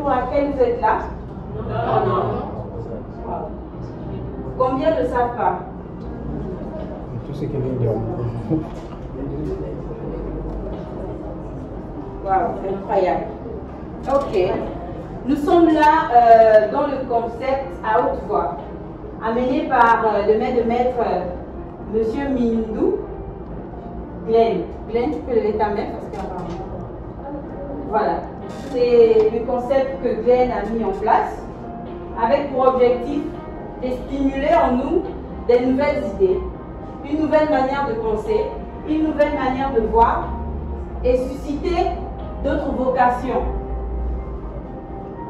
pour laquelle vous êtes là? Non. Combien ne le savent pas? Tout ce qui vient de Waouh, incroyable. Ok. Nous sommes là dans le concept à haute voix, amené par le maître de maître, Monsieur Mindou. Glenn, tu peux lever ta main parce qu'apparemment. Voilà. C'est le concept que Glenn a mis en place, avec pour objectif de stimuler en nous des nouvelles idées, une nouvelle manière de penser, une nouvelle manière de voir et susciter d'autres vocations.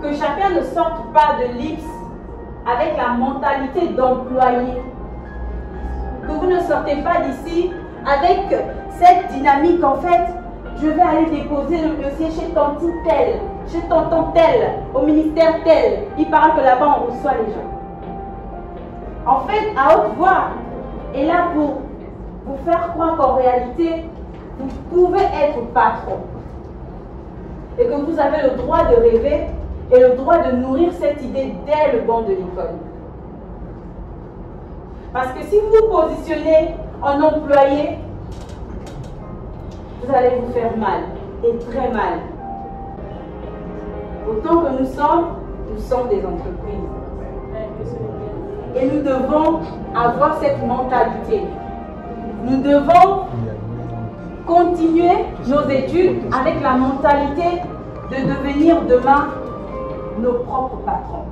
Que chacun ne sorte pas de l'IPS avec la mentalité d'employé. Que vous ne sortez pas d'ici avec cette dynamique, en fait, je vais aller déposer le dossier chez tantine tel, chez tonton tel, au ministère tel. Il paraît que là-bas on reçoit les gens. En fait, à haute voix est là pour vous faire croire qu'en réalité, vous pouvez être patron. Et que vous avez le droit de rêver et le droit de nourrir cette idée dès le banc de l'école. Parce que si vous vous positionnez en employé, vous allez vous faire mal, et très mal. Autant que nous sommes des entreprises. Et nous devons avoir cette mentalité. Nous devons continuer nos études avec la mentalité de devenir demain nos propres patrons.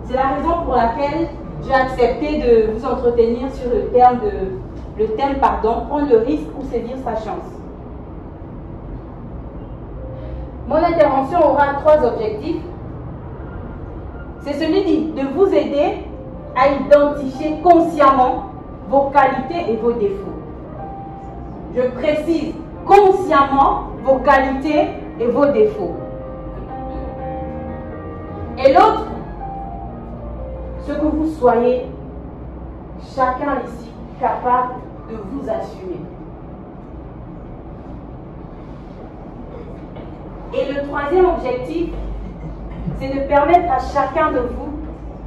C'est la raison pour laquelle j'ai accepté de vous entretenir sur le thème, prendre le risque ou saisir sa chance. Mon intervention aura 3 objectifs. C'est celui de vous aider à identifier consciemment vos qualités et vos défauts. Je précise, consciemment vos qualités et vos défauts. Et l'autre, ce que vous soyez, chacun ici, capable de vous assumer. Et le 3e objectif, c'est de permettre à chacun de vous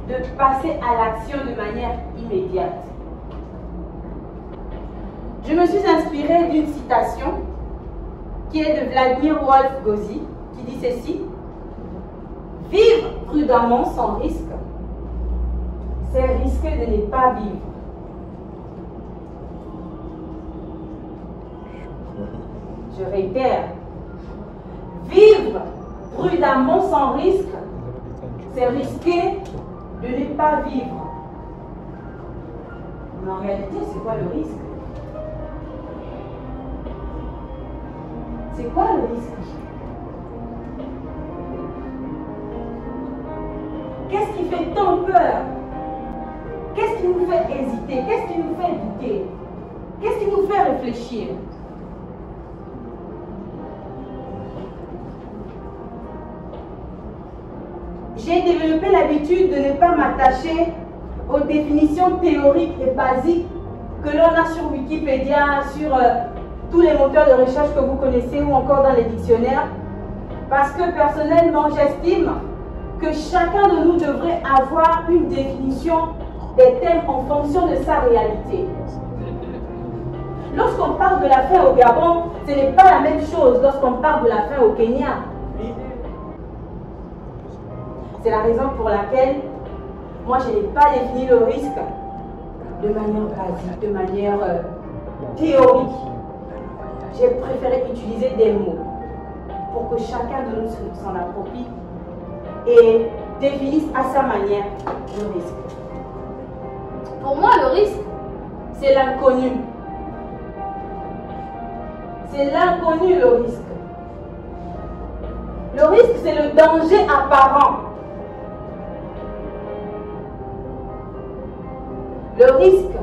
de passer à l'action de manière immédiate. Je me suis inspirée d'une citation qui est de Vladimir Wolf-Gozi, qui dit ceci: vivre prudemment sans risque, c'est risquer de ne pas vivre. Je réitère, vivre prudemment sans risque, c'est risquer de ne pas vivre. Mais en réalité, c'est quoi le risque? C'est quoi le risque? Qu'est-ce qui fait tant peur? Qu'est-ce qui nous fait hésiter? Qu'est-ce qui nous fait douter? Qu'est-ce qui nous fait réfléchir? J'ai développé l'habitude de ne pas m'attacher aux définitions théoriques et basiques que l'on a sur Wikipédia, sur tous les moteurs de recherche que vous connaissez ou encore dans les dictionnaires, parce que personnellement, j'estime que chacun de nous devrait avoir une définition des thèmes en fonction de sa réalité. Lorsqu'on parle de la faim au Gabon, ce n'est pas la même chose lorsqu'on parle de la faim au Kenya. C'est la raison pour laquelle moi je n'ai pas défini le risque de manière basique, de manière théorique. J'ai préféré utiliser des mots pour que chacun de nous s'en approprie et définisse à sa manière le risque. Pour moi, le risque, c'est l'inconnu. C'est l'inconnu, le risque. Le risque, c'est le danger apparent. Le risque,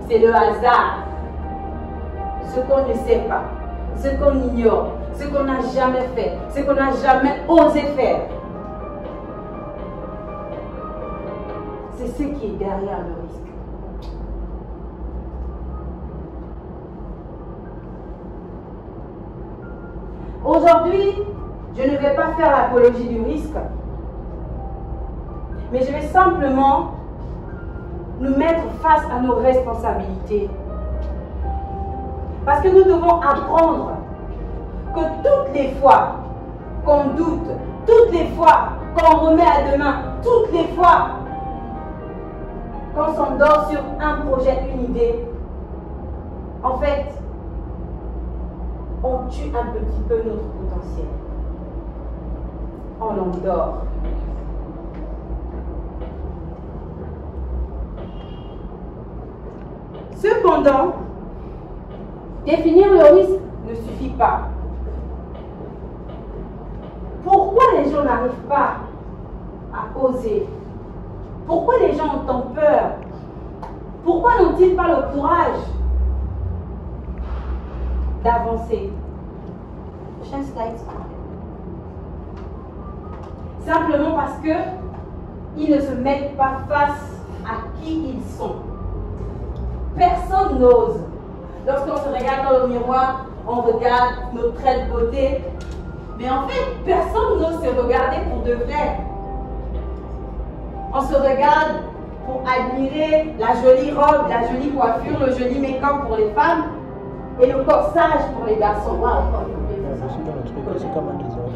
c'est le hasard. Ce qu'on ne sait pas, ce qu'on ignore, ce qu'on n'a jamais fait, ce qu'on n'a jamais osé faire. C'est ce qui est derrière le risque. Aujourd'hui, Je ne vais pas faire l'apologie du risque, mais je vais simplement nous mettre face à nos responsabilités. Parce que nous devons apprendre que toutes les fois qu'on doute, toutes les fois qu'on remet à demain, toutes les fois qu'on s'endort sur un projet, une idée, en fait, on tue un petit peu notre potentiel. On l'endort. Cependant, définir le risque ne suffit pas. Pourquoi les gens n'arrivent pas à oser? Pourquoi les gens ont tant peur? Pourquoi n'ont-ils pas le courage d'avancer? Prochaine slide. Simplement parce que ils ne se mettent pas face à qui ils sont. Personne n'ose. Lorsqu'on se regarde dans le miroir, on regarde notre traits de beauté. Mais en fait, personne n'ose se regarder pour de vrai. On se regarde pour admirer la jolie robe, la jolie coiffure, le joli make-up pour les femmes et le corsage pour les garçons. Waouh, c'est comme un désordre.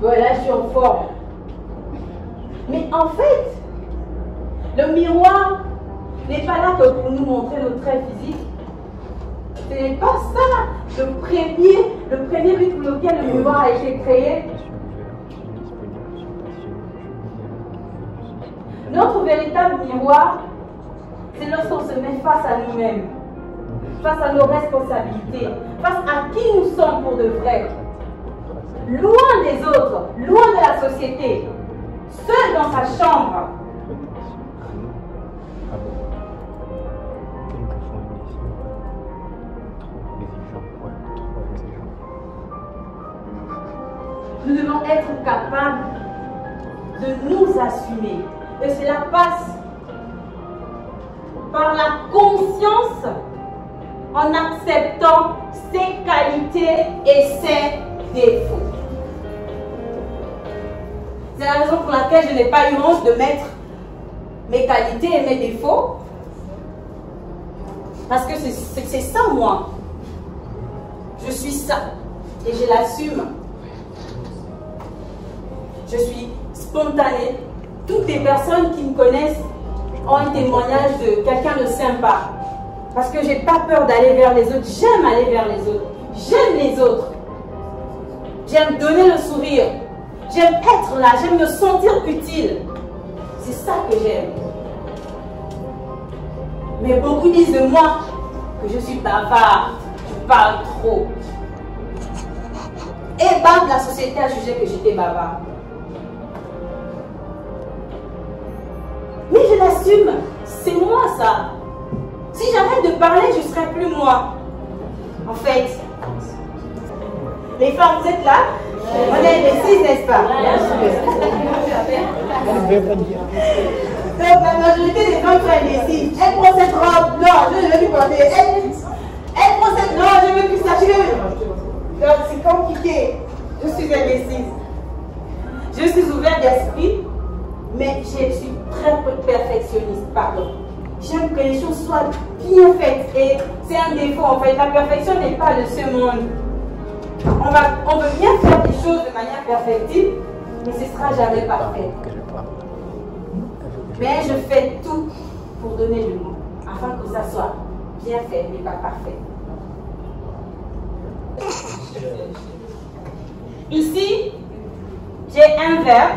Voilà, je suis en forme. Mais en fait, le miroir n'est pas là que pour nous montrer nos traits physiques. Ce n'est pas ça le premier but pour lequel le miroir a été créé. Notre véritable miroir, c'est lorsqu'on se met face à nous-mêmes, face à nos responsabilités, face à qui nous sommes pour de vrai. Loin des autres, loin de la société, seul dans sa chambre. Nous devons être capables de nous assumer. Et cela passe par la conscience en acceptant ses qualités et ses défauts. C'est la raison pour laquelle je n'ai pas eu honte de mettre mes qualités et mes défauts. Parce que c'est ça moi. Je suis ça. Et je l'assume. Je suis spontanée. Toutes les personnes qui me connaissent ont un témoignage de quelqu'un de sympa. Parce que j'ai pas peur d'aller vers les autres. J'aime aller vers les autres. J'aime les autres. J'aime donner le sourire. J'aime être là. J'aime me sentir utile. C'est ça que j'aime. Mais beaucoup disent de moi que je suis bavarde. Je parle trop. Et bam, la société a jugé que j'étais bavarde. Mais je l'assume, c'est moi ça. Si j'arrête de parler, je ne serai plus moi. En fait, les femmes, vous êtes là? On est indécises, n'est-ce pas? Donc la majorité des femmes sont indécises. Elle prend cette robe, non, je ne veux plus porter. Elle prend cette, non, je ne veux plus ça. Donc c'est compliqué. Je suis indécise. Je suis ouverte d'esprit. Mais je suis très perfectionniste, pardon. J'aime que les choses soient bien faites et c'est un défaut en fait. La perfection n'est pas de ce monde. On veut bien faire des choses de manière perfectible, mais ce ne sera jamais parfait. Mais je fais tout pour donner le mot, afin que ça soit bien fait, mais pas parfait. Ici, j'ai un verre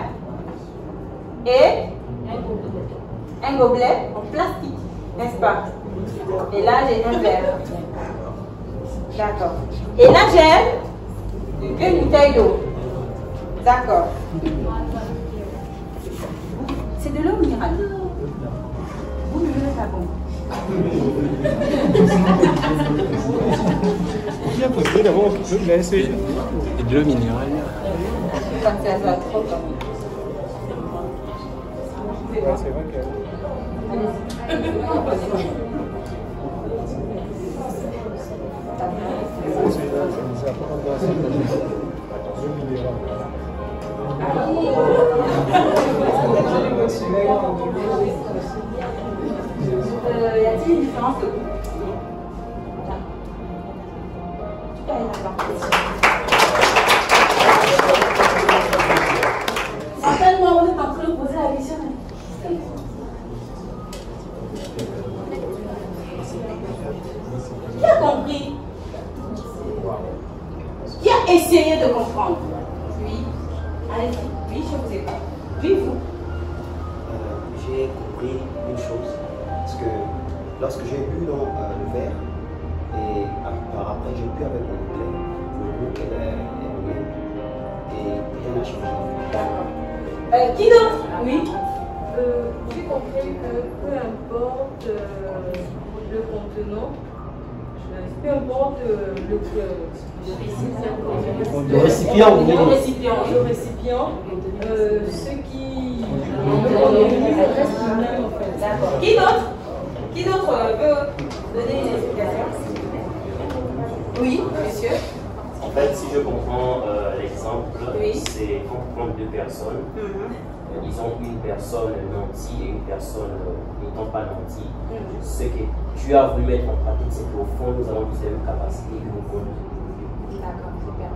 et un gobelet en plastique, n'est-ce pas? Et là, j'ai un verre. D'accord. Et là, j'ai une bouteille d'eau. D'accord. C'est de l'eau minérale. Vous buvez le savon. Bien posé d'abord, je vais laisser. Et de l'eau minérale. Quand ça soit trop comme. C'est vrai que. Allez-y. Y a-t-il une différence de goût? Certainement, vous êtes en train de poser la question. Qui a compris? Qui a essayé de comprendre? Oui. Allez-y. Oui, je vous écoute. Oui, vous. J'ai compris une chose. Parce que lorsque j'ai bu dans le verre, et après j'ai bu avec mon anglais, le goût qu'elle est le même. Et rien n'a changé. D'accord. Qui d'autre? Oui. J'ai compris que peu importe le contenant, peu importe le récipient, ce qui reste le même en fait. D'accord. Qui d'autre? Qui d'autre veut donner une explication? Oui, monsieur. En fait, si je comprends l'exemple, Oui. c'est quand on prend deux personnes, ils ont une personne nantie et une personne n'étant pas nantie. Ce que tu as voulu mettre en pratique, c'est qu'au fond, nous avons tous les mêmes capacités que nous pouvons nous développer. D'accord, super.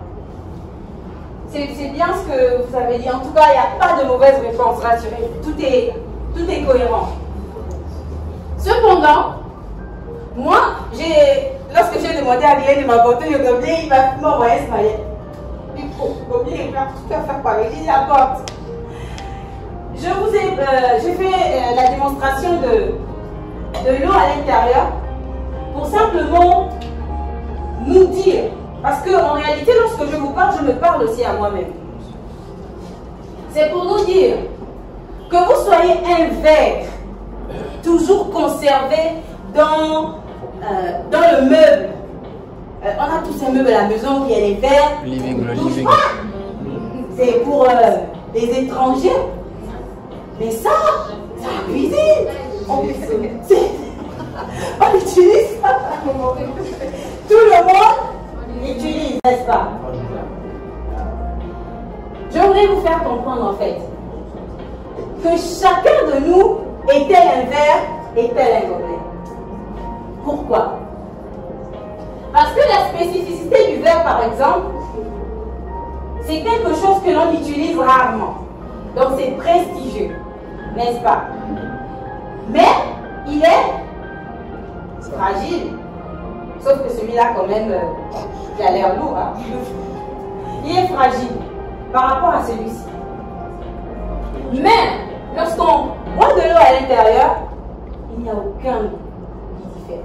C'est bien ce que vous avez dit. En tout cas, il n'y a pas de mauvaise réponse, rassurez-vous. Tout est cohérent. Cependant, moi, lorsque j'ai demandé à Glenn de m'apporter le gobelet, il m'a envoyé ce maillet. Il faut gobelet, il va tout à faire pareil. Il apporte. J'ai fait la démonstration de l'eau à l'intérieur pour simplement nous dire, parce qu'en réalité, lorsque je vous parle, je me parle aussi à moi-même. C'est pour nous dire que vous soyez un verre toujours conservé dans le meuble. On a tous ces meubles à la maison où il y a les verres. Le living. C'est pour les étrangers. Mais ça, c'est la cuisine. On utilise ça. Tout le monde utilise, n'est-ce pas? Je voudrais vous faire comprendre en fait que chacun de nous est tel un verre et tel un gobelet. Pourquoi? Parce que la spécificité du verre, par exemple, c'est quelque chose que l'on utilise rarement. Donc c'est prestigieux, n'est-ce pas? Mais il est fragile. Sauf que celui-là, quand même, il a l'air lourd. Hein? Il est fragile par rapport à celui-ci. Mais lorsqu'on boit de l'eau à l'intérieur, il n'y a aucun goût qui diffère.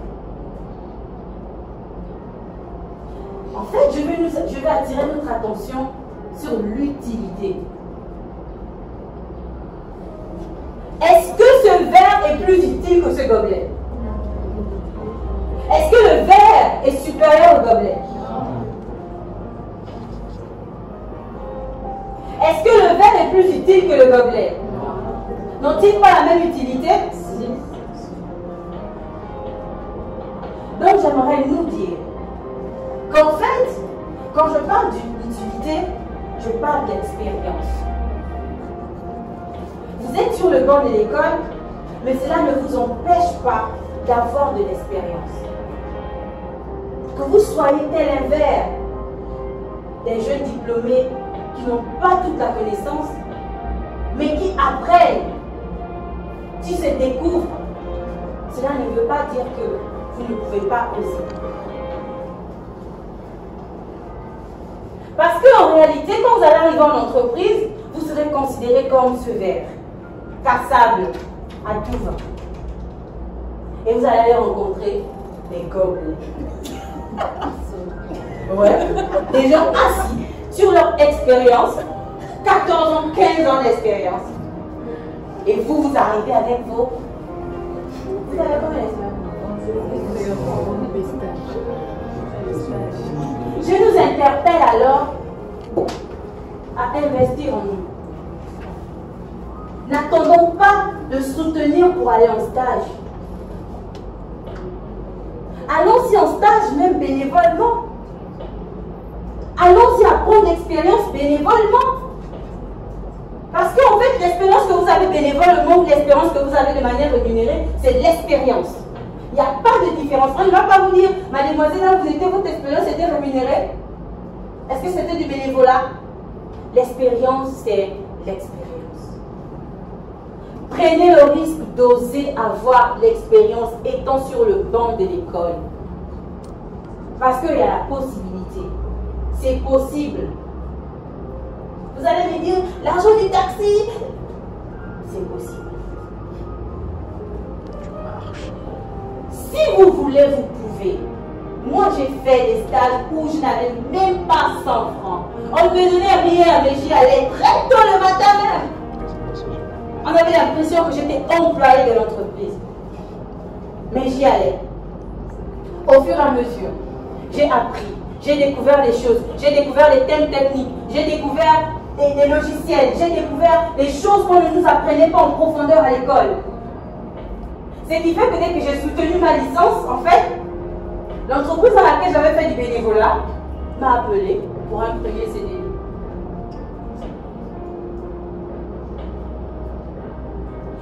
En fait, je vais attirer notre attention sur l'utilité. Est-ce que ce verre est plus utile que ce gobelet? Est-ce que le verre est supérieur au gobelet? Est-ce que le verre est plus utile que le gobelet? N'ont-ils pas la même utilité? Donc j'aimerais nous dire qu'en fait, quand je parle d'utilité, je parle d'expérience. Vous êtes sur le banc de l'école, mais cela ne vous empêche pas d'avoir de l'expérience. Que vous soyez tel un verre, des jeunes diplômés qui n'ont pas toute la connaissance, mais qui apprennent, qui se découvrent, cela ne veut pas dire que vous ne pouvez pas oser. Parce qu'en réalité, quand vous allez arriver en entreprise, vous serez considéré comme ce verre, cassable à tout va. Et vous allez rencontrer des gobelets. Ouais. Des gens assis sur leur expérience, 14 ans, 15 ans d'expérience. Et vous arrivez avec vos... Vous avez combien d'expérience? Je nous interpelle alors à investir en nous. N'attendons pas de soutenir pour aller en stage. Allons-y en stage, même bénévolement. prendre l'expérience bénévolement. Parce qu'en fait, l'expérience que vous avez bénévolement ou l'expérience que vous avez de manière rémunérée, c'est de l'expérience. Il n'y a pas de différence. On ne va pas vous dire, mademoiselle, là, votre expérience était rémunérée. Est-ce que c'était du bénévolat? L'expérience, c'est l'expérience. Prenez le risque d'oser avoir l'expérience étant sur le banc de l'école. Parce qu'il y a la possibilité. C'est possible. Vous allez me dire, l'argent du taxi, c'est possible. Si vous voulez, vous pouvez. Moi, j'ai fait des stages où je n'avais même pas 100 francs. On ne me donnait rien, mais j'y allais très tôt le matin même. On avait l'impression que j'étais employée de l'entreprise. Mais j'y allais. Au fur et à mesure, j'ai appris, j'ai découvert des choses, j'ai découvert les thèmes techniques, j'ai découvert des logiciels, j'ai découvert des choses qu'on ne nous apprenait pas en profondeur à l'école. Ce qui fait que dès que j'ai soutenu ma licence, en fait, l'entreprise dans laquelle j'avais fait du bénévolat m'a appelé pour un premier CDI.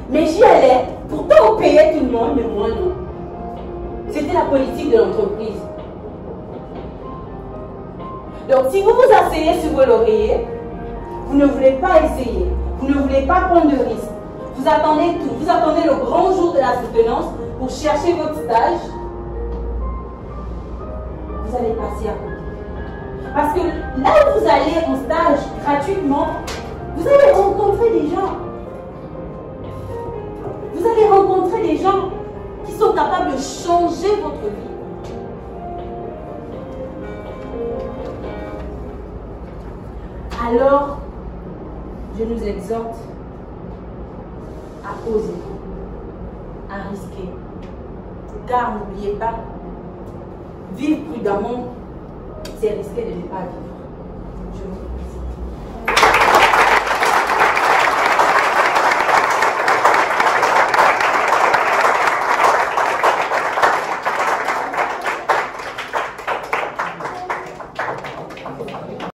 Mais j'y allais, pourtant on payait tout le monde, mais moi non. C'était la politique de l'entreprise. Donc si vous vous asseyez sur vos lauriers, vous ne voulez pas essayer, vous ne voulez pas prendre de risques, vous attendez tout, vous attendez le grand jour de la soutenance pour chercher votre stage, vous allez passer à côté. Parce que là où vous allez en stage gratuitement, vous allez rencontrer des gens. Vous allez rencontrer des gens qui sont capables de changer votre vie. Alors, je nous exhorte à oser, à risquer. Car n'oubliez pas, vivre prudemment, c'est risquer de ne pas vivre. Je vous